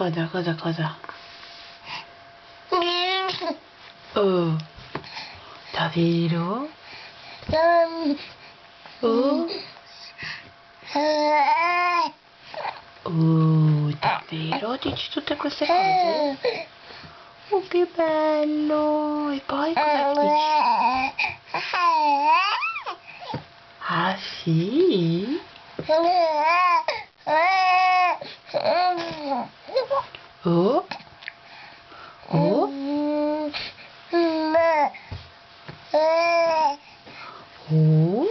Cosa? Oh, davvero? Oh, davvero? Dici tutte queste cose? Oh, che bello! E poi cosa dici? Ah, sì? Oh? Oh? Oh?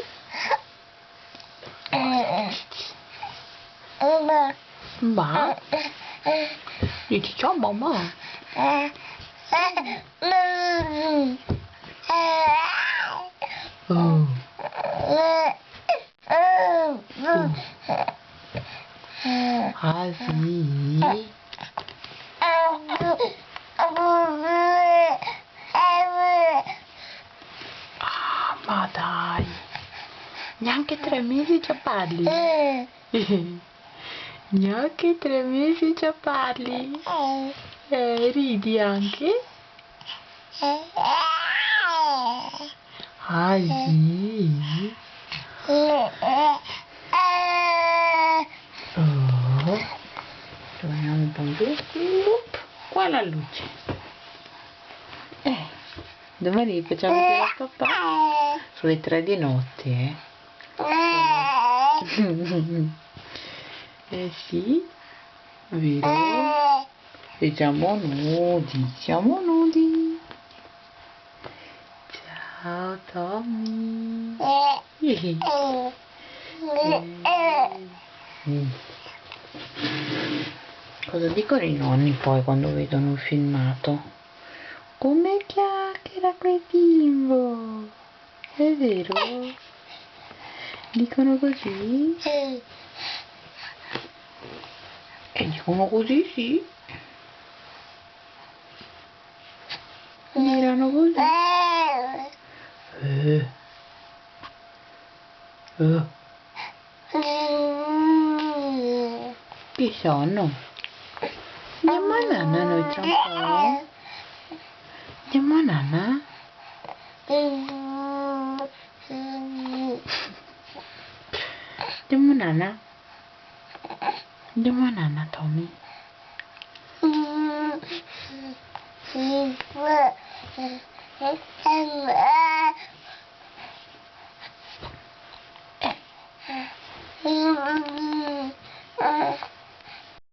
Ma? Dici ciao mamma? Oh. Ah, sì? Ah, ma dai, neanche 3 mesi già parli? Neanche 3 mesi già parli? Ridi anche? Ah, sì? Oh, torniamo un po' giù. Qua la luce. Domani facciamo vedere a papà. Sono le 3 di notte, sì, vero? E siamo nudi. Ciao Tommy. Cosa dicono i nonni poi quando vedono il filmato? Come chiacchiera quel bimbo? È vero? Dicono così? E dicono così, sì. Diranno così. Chi sono? Andiamo a nanna noi tra un po'? Andiamo a nanna? Andiamo a nanna? Andiamo a nanna, Tommy?